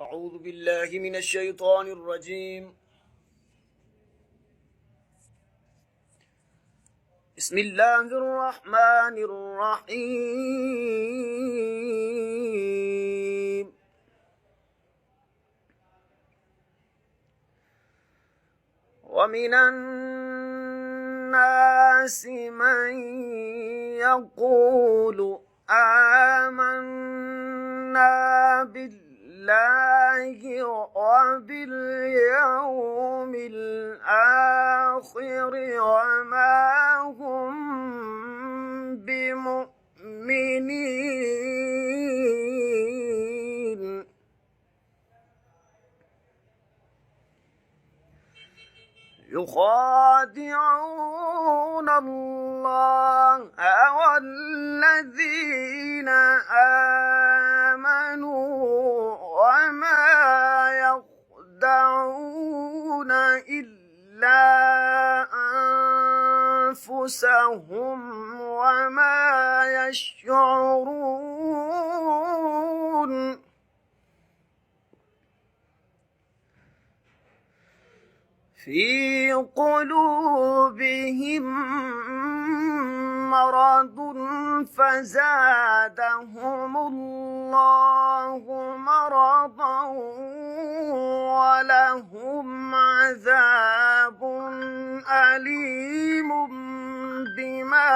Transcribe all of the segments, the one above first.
أعوذ بالله من الشيطان الرجيم. بسم الله الرحمن الرحيم. ومن الناس من يقول آمنا بالله وباليوم الآخر وما هم بمؤمنين. يخادعون الله والذين آمنوا وما يخدعون إلا أنفسهم وما يشعرون. في قلوبهم مرض فزادهم الله مرضا ولهم عذاب أليم بما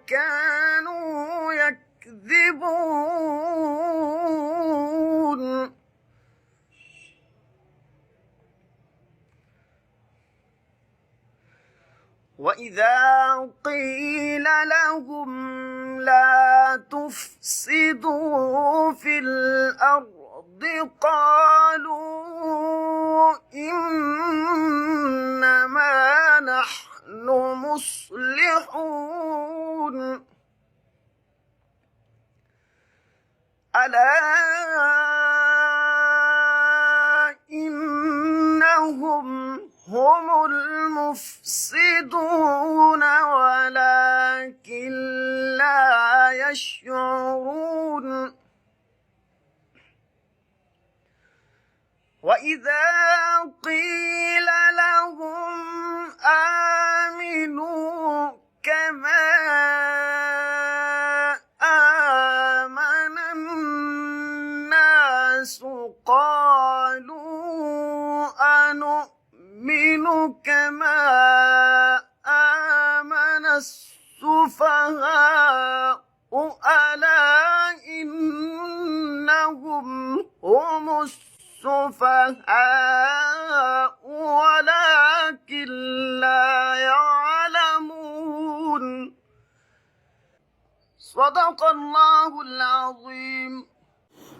كانوا يكذبون. وإذا قيل لهم لا تفسدوا في الأرض قالوا إنما نحن مصلحون. ألا إنهم هم المفسدون ولكن لا يشعرون. وإذا قيل لهم آمنوا كما آمن الناس قالوا أنؤمن كما آمن السفهاء ألا إنهم هم السفهاء ولكن لا يعلمون. صدق الله العظيم.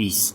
20।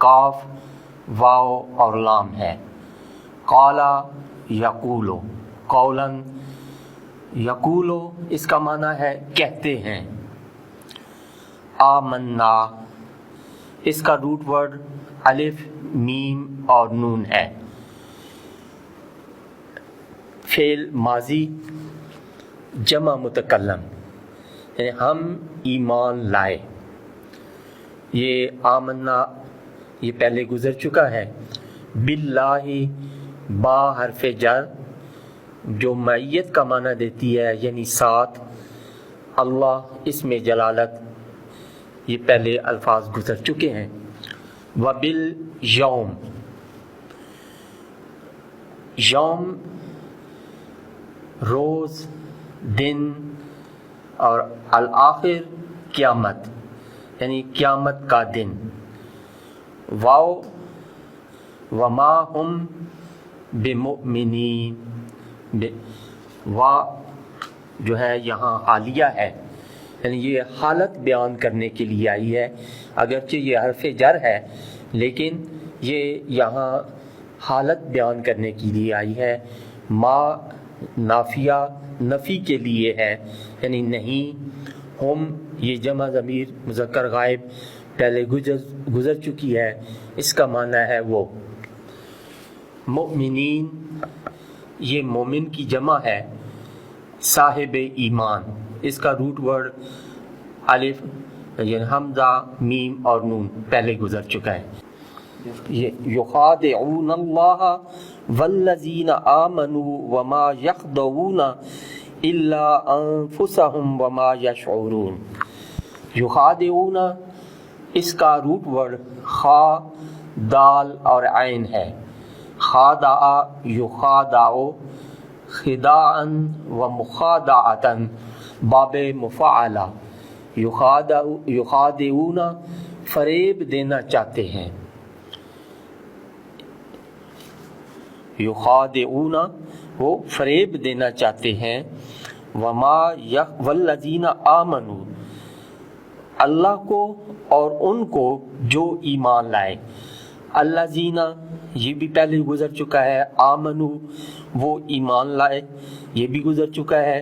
کاف واو اور لام ہے. قالا یقولو، قولن یقولو اس کا معنی ہے کہتے ہیں. آمنا اس کا روٹ ورڈ الف میم اور نون ہے. فعل ماضی جمع متکلم، یعنی ہم ایمان لائے. یہ آمنا یہ پہلے گزر چکا ہے. باللہ با حرف جر جو معیت کا معنی دیتی ہے یعنی ساتھ. اللہ اس میں جلالت، یہ پہلے الفاظ گزر چکے ہیں. وبالیوم، یوم روز، دن، اور الآخر قیامت یعنی قیامت کا دن. واو وما ہم بمؤمنین، وا جو ہے یہاں حالیہ ہے، یعنی یہ حالت بیان کرنے کے لیے آئی ہے. اگرچہ یہ حرف جر ہے لیکن یہ یہاں حالت بیان کرنے کے لیے آئی ہے. ما نافیہ نفی کے لیے ہے یعنی نہیں. ہم یہ جمع ضمیر مذکر غائب پہلے گزر چکی ہے، اس کا معنی ہے وہ. مؤمنین یہ مومن کی جمع ہے، صاحب ایمان اس کا روٹ ورڈ الف یعنی حمزہ میم اور نون پہلے گزر چکا ہے. یخادعون اللہ والذین آمنوا وما یخدعون الا انفسهم وما یشعرون. یخادعون اس کا روٹ ورڈ خا دال اور عین ہے. خادع یخادع خداعا و مخادعتا باب مفعلہ. یخادعون فریب دینا چاہتے ہیں. یخادعون وہ فریب دینا چاہتے ہیں. والذین آمنوا اللہ کو اور ان کو جو ایمان لائے. الذین یہ بھی پہلے گزر چکا ہے. آمنو وہ ایمان لائے یہ بھی گزر چکا ہے.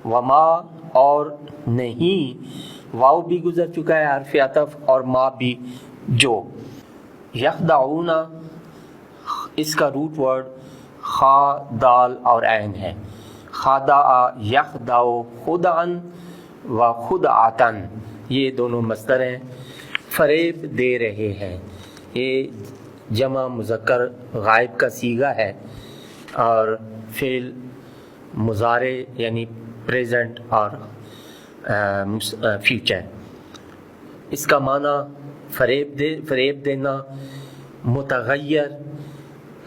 وما اور نہیں واو بھی گزر چکا ہے حرف عطف، اور ما بھی جو. یخدعون اس کا روٹ ورڈ خا دال اور عین ہے. خادع یخدع خدعا و خدعتن یہ دونوں مصدر ہیں. فریب دے رہے ہیں یہ جمع مذکر غائب کا صیغہ ہے اور فعل مضارع یعنی پریزنٹ اور فیوچر. اس کا معنی فریب دینا، متغیر،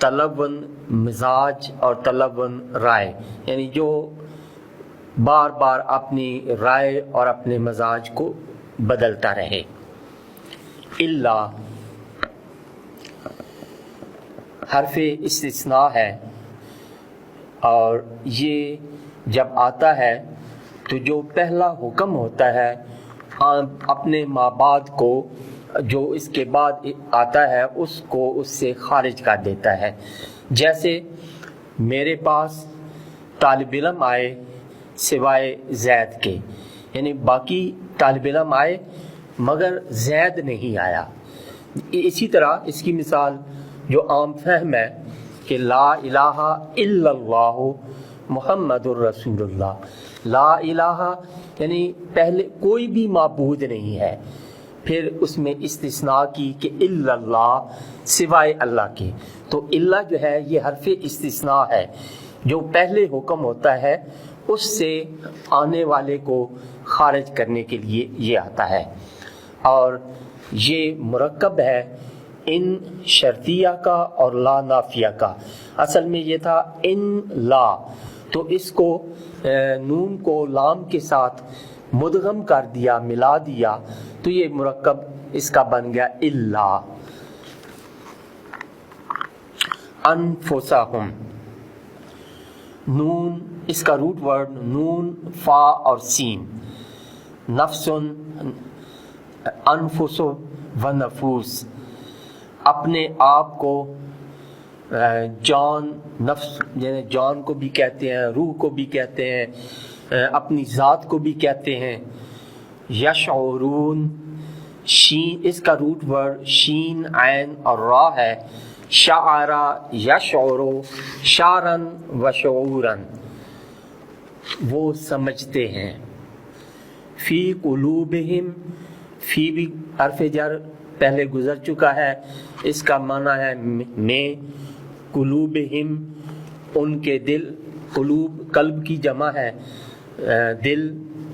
تلون مزاج اور تلون رائے، یعنی جو بار بار اپنی رائے اور اپنے مزاج کو بدلتا رہے. الا حرف استثناء ہے اور یہ جب آتا ہے تو جو پہلا حکم ہوتا ہے اپنے ماں بعد کو جو اس کے بعد آتا ہے اس کو اس سے خارج کر دیتا ہے. جیسے میرے پاس طالب علم آئے سوائے زید کے، یعنی باقی طالب علم آئے مگر زید نہیں آیا. اسی طرح اس کی مثال جو عام فہم ہے کہ لا الہ الا اللہ محمد الرسول اللہ. لا الہ یعنی پہلے کوئی بھی معبود نہیں ہے، پھر اس میں استثناء کی کہ الا اللہ سوائے اللہ کے. تو الا جو ہے یہ حرف استثناء ہے، جو پہلے حکم ہوتا ہے اس سے آنے والے کو خارج کرنے کے لیے یہ آتا ہے. اور یہ مرکب ہے ان شرطیہ کا اور لا نافیہ کا. اصل میں یہ تھا ان لا، تو اس کو نون کو لام کے ساتھ مدغم کر دیا، ملا دیا، تو یہ مرکب اس کا بن گیا الا. انفسہم نون اس کا روٹ ورڈ نون فا اور سین. نفس انفس و نفوس. اپنے آپ کو جان، نفس یعنی جان کو بھی کہتے ہیں، روح کو بھی کہتے ہیں، اپنی ذات کو بھی کہتے ہیں۔ یشعرون، شین اس کا روٹ ورڈ شین عین اور را ہے۔ شعرا یشعرو شعرن و شعورن، وہ سمجھتے ہیں۔ فی قلوبہم، فی بھی حرف جر پہلے گزر چکا ہے، اس کا معنی ہے میں، قلوبہم ان کے دل، قلوب قلب کی جمع ہے دل،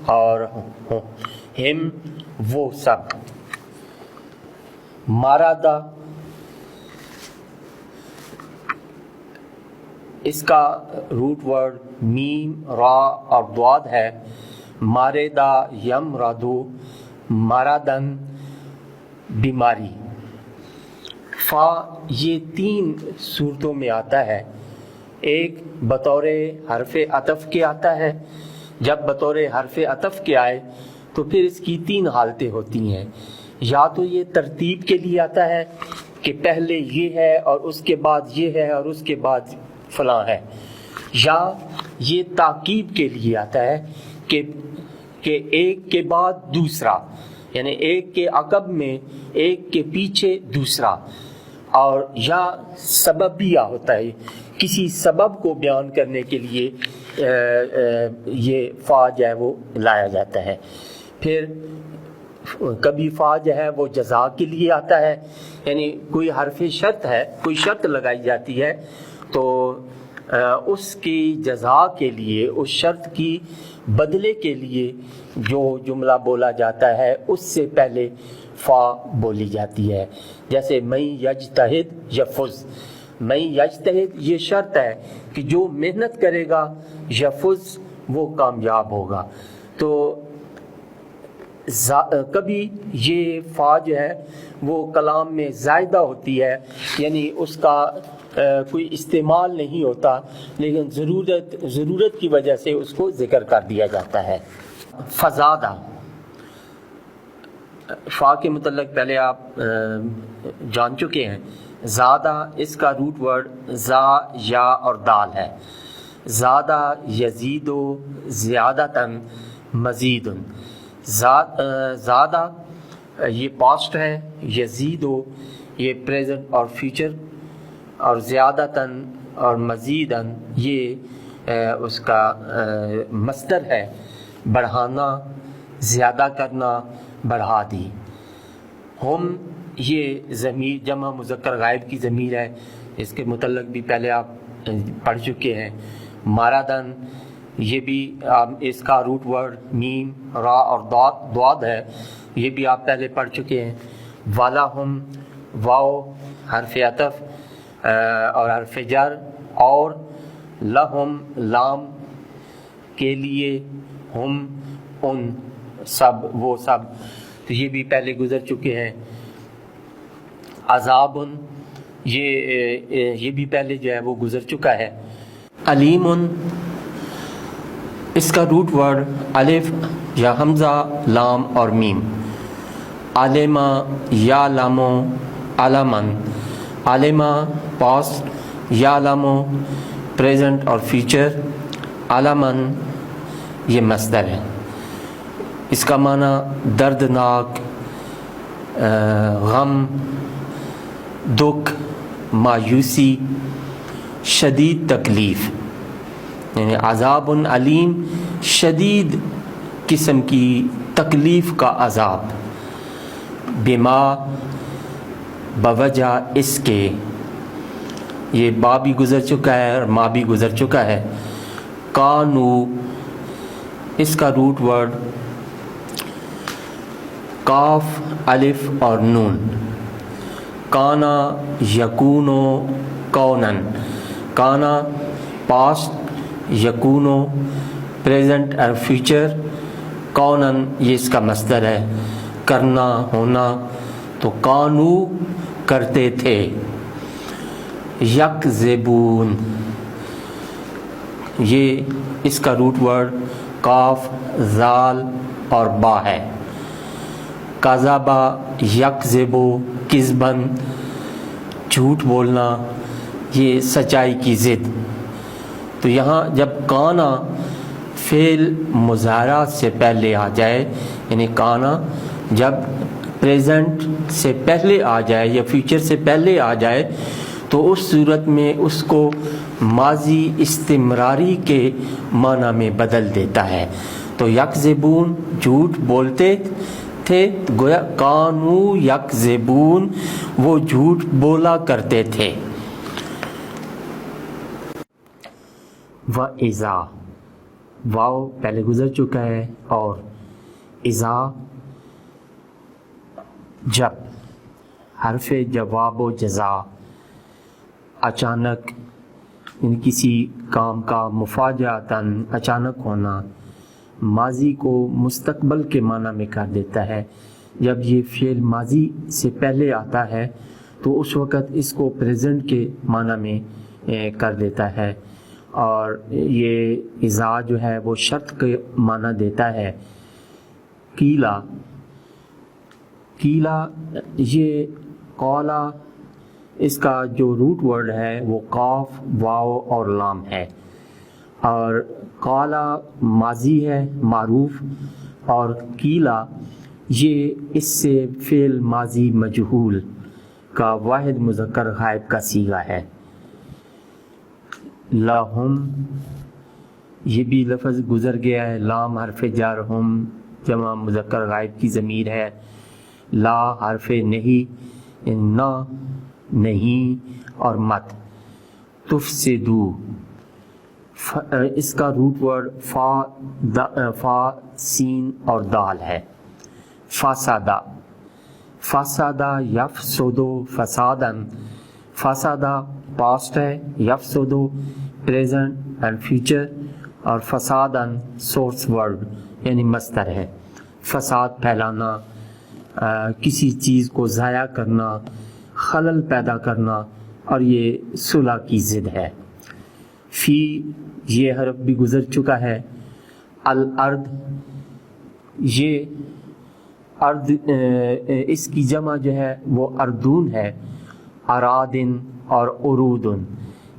اور ہم وہ سب۔ مارادہ اس کا روٹ ورڈ میم را اور ضاد ہے۔ ماردہ یمرادو مارادن بیماری۔ فا یہ 3 صورتوں میں آتا ہے، ایک بطور حرف عطف کے آتا ہے، جب بطور حرف عطف کے آئے تو پھر اس کی 3 حالتیں ہوتی ہیں، یا تو یہ ترتیب کے لیے آتا ہے کہ پہلے یہ ہے اور اس کے بعد یہ ہے اور اس کے بعد فلاں ہے، یا یہ تاکید کے لیے آتا ہے کہ ایک کے بعد دوسرا، یعنی ایک کے عقب میں ایک کے پیچھے دوسرا، اور یا سببیہ ہوتا ہے، کسی سبب کو بیان کرنے کے لیے یہ فا جو ہے وہ لایا جاتا ہے۔ پھر کبھی فا جو ہے وہ جزا کے لیے آتا ہے، یعنی کوئی حرف شرط ہے، کوئی شرط لگائی جاتی ہے تو اس کی جزا کے لیے، اس شرط کی بدلے کے لیے جو جملہ بولا جاتا ہے اس سے پہلے فا بولی جاتی ہے۔ جیسے من یجتہد یفز، من یجتہد یہ شرط ہے کہ جو محنت کرے گا یفز وہ کامیاب ہوگا۔ تو کبھی یہ فا جو ہے وہ کلام میں زائدہ ہوتی ہے، یعنی اس کا کوئی استعمال نہیں ہوتا، لیکن ضرورت کی وجہ سے اس کو ذکر کر دیا جاتا ہے۔ فزادہ، فا کے متعلق پہلے آپ جان چکے ہیں۔ زادہ اس کا روٹ ورڈ زا، یا اور دال ہے۔ زادہ یزیدو زیادتاً مزیدن، زادہ یہ پاسٹ ہے، یزیدو یہ پریزنٹ اور فیوچر، اور زیادتاً اور مزیداً یہ اس کا مصدر ہے، بڑھانا، زیادہ کرنا، بڑھا دی۔ ہم یہ ضمیر جمع مذکر غائب کی ضمیر ہے، اس کے متعلق بھی پہلے آپ پڑھ چکے ہیں۔ مارادن یہ بھی اس کا روٹ ورڈ میم را اور ضاد ہے، یہ بھی آپ پہلے پڑھ چکے ہیں۔ والا ہم، واو حرف عطف اور حرف جر، اور لہم لام کے لیے، ہم ان سب وہ سب، تو یہ بھی پہلے گزر چکے ہیں۔ عذاب یہ بھی پہلے جو ہے وہ گزر چکا ہے۔ علیم اس کا روٹ ورڈ الف یا حمزہ لام اور میم۔ علمہ یا لامو علمن، علمہ پاسٹ، یا لامو پریزنٹ اور فیوچر، علمن یہ مصدر ہے۔ اس کا معنی دردناک، غم، دکھ، مایوسی، شدید تکلیف، یعنی عذاب علیم شدید قسم کی تکلیف کا عذاب۔ بما بوجہ اس کے، یہ با بھی گزر چکا ہے اور ما بھی گزر چکا ہے۔ کانو اس کا روٹ ورڈ کاف الف اور نون۔ کانا یکونو کونن، کانا پاسٹ، یکونو پریزنٹ اور فیوچر، کونن یہ اس کا مصدر ہے، کرنا، ہونا، تو کانو کرتے تھے۔ یکذبون یہ اس کا روٹ ورڈ کاف، زال اور با ہے۔ کذبا یکذبو کذبن، جھوٹ بولنا، یہ سچائی کی ضد. تو یہاں جب کانا فعل مضارع سے پہلے آ جائے، یعنی کانا جب پریزنٹ سے پہلے آ جائے یا فیوچر سے پہلے آ جائے تو اس صورت میں اس کو ماضی استمراری کے معنی میں بدل دیتا ہے. تو یکذبون جھوٹ بولتے تھے، گویا کانو یکذبون وہ جھوٹ بولا کرتے تھے. وَإِذَا واو پہلے گزر چکا ہے، اور اذا جب، حرف جواب و جزا اچانک، یعنی کسی کام کا مفاجاتاً اچانک ہونا ماضی کو مستقبل کے معنی میں کر دیتا ہے. جب یہ فعل ماضی سے پہلے آتا ہے تو اس وقت اس کو پریزنٹ کے معنی میں کر دیتا ہے. اور یہ اذا جو ہے وہ شرط کے معنی دیتا ہے. قیلا، قیلا یہ قولا، اس کا جو روٹ ورڈ ہے وہ قاف واو اور لام ہے، اور قالا ماضی ہے معروف، اور قیلا یہ اس سے فعل ماضی مجہول کا واحد مذکر غائب کا صیغہ ہے. لہم یہ بھی لفظ گزر گیا ہے، لام حرف جر، ہم جمع مذکر غائب کی ضمیر ہے. لا حرف نہیں، نہ نہیں اور مت. تفسدو اس کا روٹ ورڈ فا سین اور دال ہے. فسادہ، فسادہ یفسدو فسادن، فسادہ پاسٹ ہے، یفسدو پریزنٹ اینڈ فیوچر، اور فسادن سورس ورڈ یعنی مصدر ہے. فساد پھیلانا، کسی چیز کو ضائع کرنا، خلل پیدا کرنا، اور یہ صلح کی ضد ہے. فی یہ حرف بھی گزر چکا ہے. الارض یہ ارض، اس کی جمع جو ہے وہ اردون ہے. ارادن اور ارودن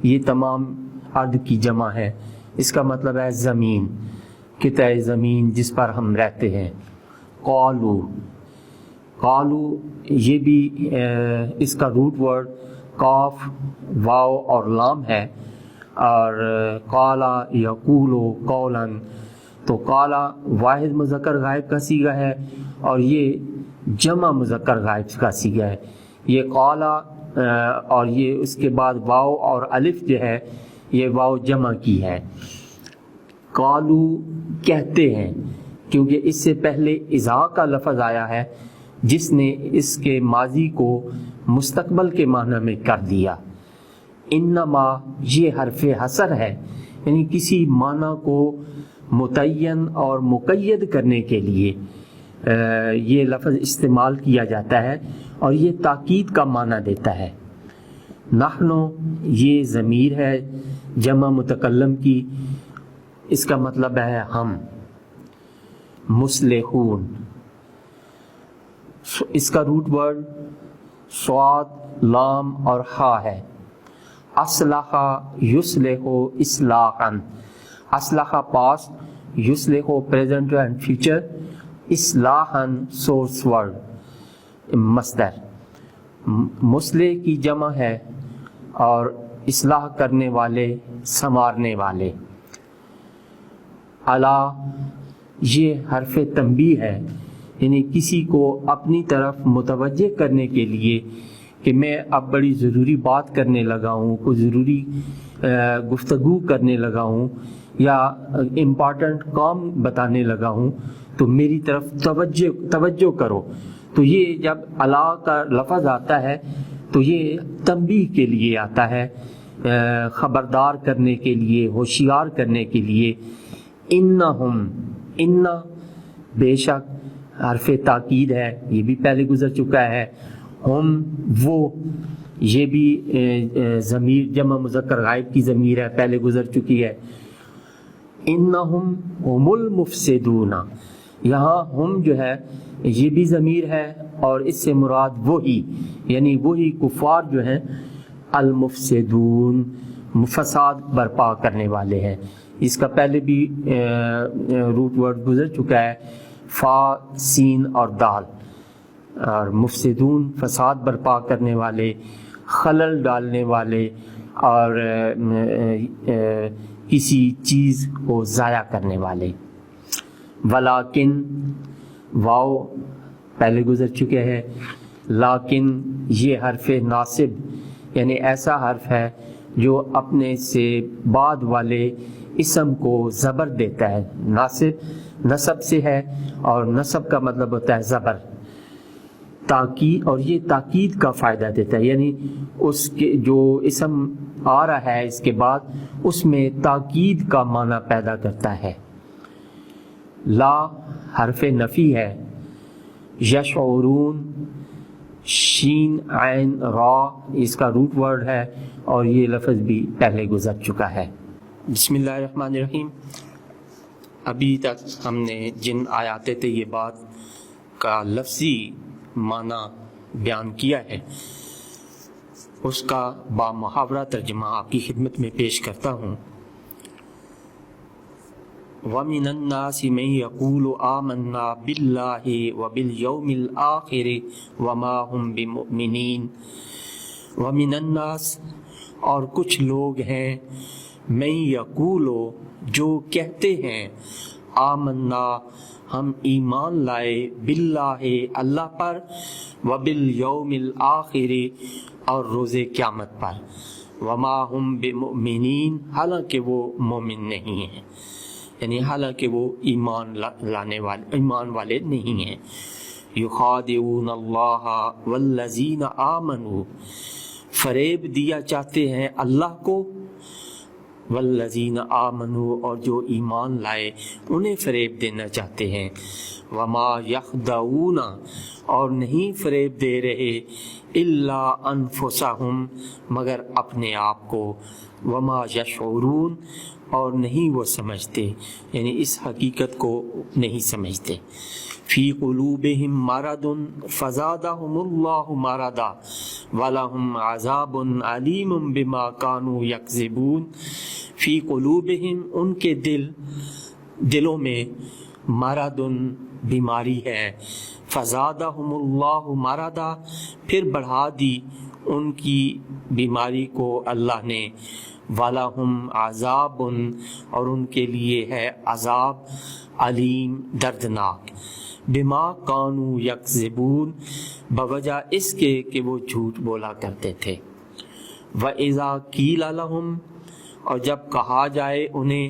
یہ تمام ارض کی جمع ہے. اس کا مطلب ہے زمین، قطع زمین جس پر ہم رہتے ہیں. قالو، قالو یہ بھی اس کا روٹ ورڈ قاف واو اور لام ہے، اور قالا یقولو قولاً، تو قالا واحد مذکر غائب کا صیغہ ہے اور یہ جمع مذکر غائب کا صیغہ ہے. یہ قالا اور یہ اس کے بعد واو اور الف جو ہے یہ واو جمع کی ہے. قالو کہتے ہیں، کیونکہ اس سے پہلے اذا کا لفظ آیا ہے جس نے اس کے ماضی کو مستقبل کے معنی میں کر دیا. انما یہ حرف حصر ہے، یعنی کسی معنی کو متعین اور مقید کرنے کے لیے یہ لفظ استعمال کیا جاتا ہے، اور یہ تاکید کا معنی دیتا ہے. نحنو یہ ضمیر ہے جمع متکلم کی، اس کا مطلب ہے ہم. مصلحون اس کا روٹ ورڈ صاد لام اور خا ہے. اصلح یصلح اصلاحا، اصلح پاسٹ، یصلح پریزنٹ اینڈ فیوچر، اصلاحا سورس ورڈ مصدر. مصلح کی جمع ہے اور اصلاح کرنے والے، سنوارنے والے. الا یہ حرف تنبیہ ہے، یعنی کسی کو اپنی طرف متوجہ کرنے کے لیے کہ میں اب بڑی ضروری بات کرنے لگا ہوں، کوئی ضروری گفتگو کرنے لگا ہوں، یا امپارٹنٹ کام بتانے لگا ہوں، تو میری طرف توجہ کرو. تو یہ جب الا کا لفظ آتا ہے تو یہ تنبیہ کے لیے آتا ہے، خبردار کرنے کے لیے، ہوشیار کرنے کے لیے. انہم، ان بے شک حرف تاکید ہے، یہ بھی پہلے گزر چکا ہے. ہم وہ، یہ بھی ضمیر جمع مذکر غائب کی ضمیر ہے، پہلے گزر چکی ہے. انہم هم المفسدون، یہاں ہم جو ہے یہ بھی ضمیر ہے اور اس سے مراد وہی یعنی وہی کفار جو ہیں المفسدون فساد برپا کرنے والے ہیں. اس کا پہلے بھی روٹ ورڈ گزر چکا ہے فا سین اور دال. اور مفسدون فساد برپا کرنے والے, خلل ڈالنے والے اور کسی چیز کو ضائع کرنے والے. ولیکن واو پہلے گزر چکے ہیں, لیکن یہ حرف ناصب یعنی ایسا حرف ہے جو اپنے سے بعد والے اسم کو زبر دیتا ہے. ناصب نصب سے ہے اور نصب کا مطلب ہوتا ہے زبر, تاکید, اور یہ تاکید کا فائدہ دیتا ہے یعنی اس کے جو اسم آ رہا ہے اس کے بعد اس میں تاکید کا معنی پیدا کرتا ہے. لا حرف نفی ہے. یشعرون شین عین را اس کا روٹ ورڈ ہے اور یہ لفظ بھی پہلے گزر چکا ہے. بسم اللہ الرحمن الرحیم. ابھی تک ہم نے جن آیات طیبات کا لفظی معنی بیان کیا ہے اس کا بامحاورہ ترجمہ آپ کی خدمت میں پیش کرتا ہوں. وَمِنَ النَّاسِ مَن يَقُولُ آمَنَّا بِاللَّهِ وَبِالْيَوْمِ الْآخِرِ وَمَا هُمْ بِمُؤْمِنِينَ. وَمِنَ النَّاسِ اور کچھ لوگ ہیں, مَن يَقُولُ جو کہتے ہیں, آمنا ہم ایمان لائے, باللہ اللہ پر, وبالیوم الآخر اور روز قیامت پر, وما ہم بمؤمنین حالانکہ وہ مومن نہیں ہیں یعنی حالانکہ وہ ایمان والے نہیں ہیں. یخادعون اللہ والذین آمنوا فریب دیا چاہتے ہیں اللہ کو, والذین آمنوا اور جو ایمان لائے انہیں فریب دینا چاہتے ہیں. وما یخدعون اور نہیں فریب دے رہے, الا انفسہم مگر اپنے آپ کو, وما یشعرون اور نہیں وہ سمجھتے یعنی اس حقیقت کو نہیں سمجھتے. فی قلوبہم مرض فزادہم اللہ مرضا ولہم عذاب علیم بما کانوا یکذبون. فی قلوبہم ان کے دلوں میں مرض بیماری ہے, فزادہم اللہ مرضا پھر بڑھا دی ان کی بیماری کو اللہ نے, وَلَهُمْ عَذَابٌ اور ان کے لیے ہے عذاب علیم دردناک, بما کانوا یکذبون بوجہ اس کے کہ وہ جھوٹ بولا کرتے تھے. وَإِذَا قِیلَ لَهُمْ اور جب کہا جائے انہیں,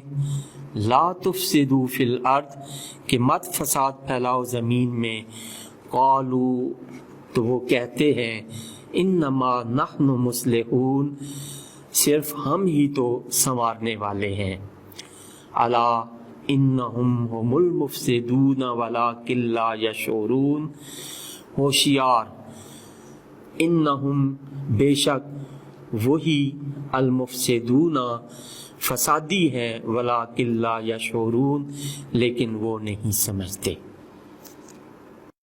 لا تفسدوا فی الارض کہ مت فساد پھیلاؤ زمین میں, قالوا تو وہ کہتے ہیں, انما نحن مصلحون صرف ہم ہی تو سنوارنے والے ہیں. الا انہم هم المفسدون ولکن لا یشعرون ہوشیار, انہم بے شک وہی, المفسدون فسادی ہیں, ولکن لا یشعرون لیکن وہ نہیں سمجھتے.